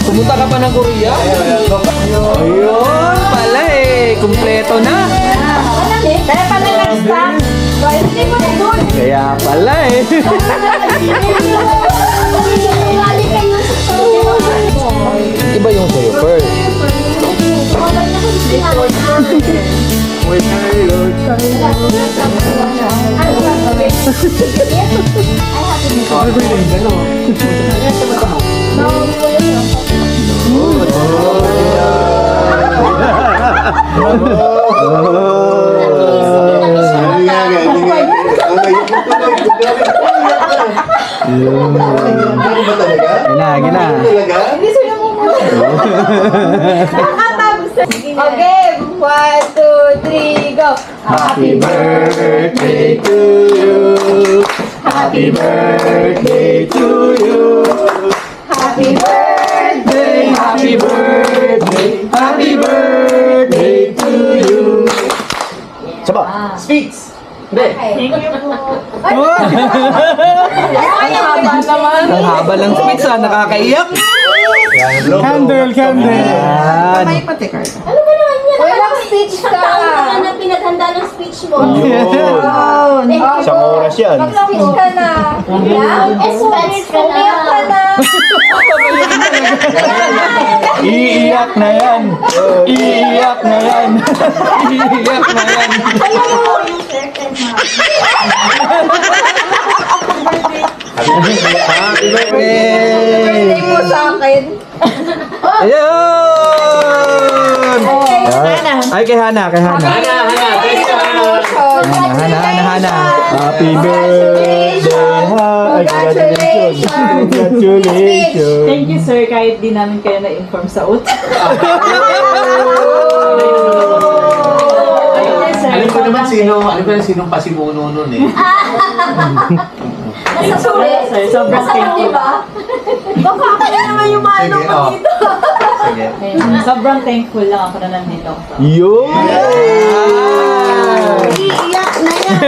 Pumunta ka pa ng Korea? Ayun pala eh. Kumpleto na. Kaya pala nag-stop. Kaya pala eh. Iba yung sa'yo, Pearl. Gina. Okay, 1, 2, 3, go! Happy birthday to you. Happy birthday to you. Happy birthday! Happy birthday. Happy birthday to you. Saba, speaks. Hindi. Ang haba lang speaks ah, nakakaiyak. Candle. Yan. Ano ba naman yan? Walang speech ka! Isang taon ka na pinaghanda ng speech mo. Isang oras yan. Mag-speech ka na. Speech ka na. Umiyak ka na. Iiyak na yan. Iiyak na yan. Iiyak na yan. Happy birthday! Birthday mo sa akin. Ayun! Ay, kay Hana. Hana. Happy birthday. Congratulations. Thank you, sir. Kahit di namin kayo na-inform sa ut. Alam ko naman sinong pasimuno nun eh. Nasa ulit. Sir, sobrang thank you. Diba? Baka ako na naman yung mano Sige, mo dito. Sige. Ayun, sobrang thankful lang ako na nandito. Yun. Iiyak na yan.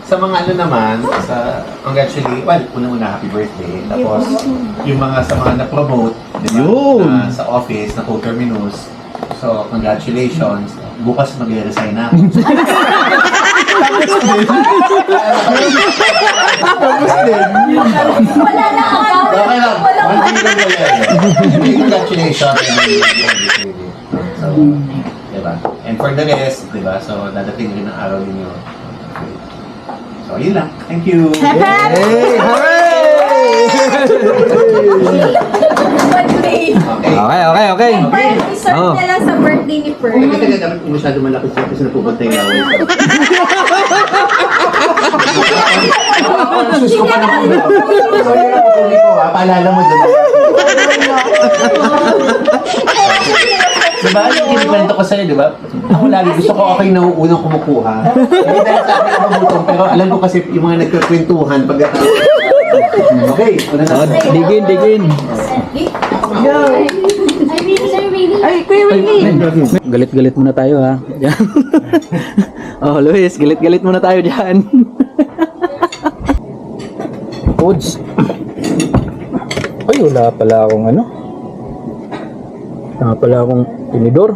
Sa mga ano naman, well, unang-una happy birthday. Tapos, yung mga sa mga na-promote, di ba? Yun. Sa office, na co-terminus. So, congratulations. Bukas mag-resign na ako. Wala na agad. Okay lang. One thing lang wala. Congratulations. So, diba? And for the rest, diba? So, dadating rin ang araw ninyo. So, yun lang. Thank you. Hey, hooray! Birthday. Okay. Okay. Iserve Oh. niya lang sa birthday ni Pearl. Hindi ka dapat kung masyado malapit siya kasi napupunta yung laway. Sus ko pa naman. So, yun ang pupuli ko ha. Paalala mo doon. Diba? Yung kinikwento ko sa'yo, diba? Ako lagi gusto ko ako yung nauunang kumukuha. Hindi dahil sa akin ako butong, pero alam ko kasi yung mga nagkakwentuhan pag okay, una na. Digin. Ay, Kuya Willie. Galit-galit muna tayo ha. Oh, Luis, galit-galit muna tayo dyan. Foods. Ay, wala pala akong tinidor.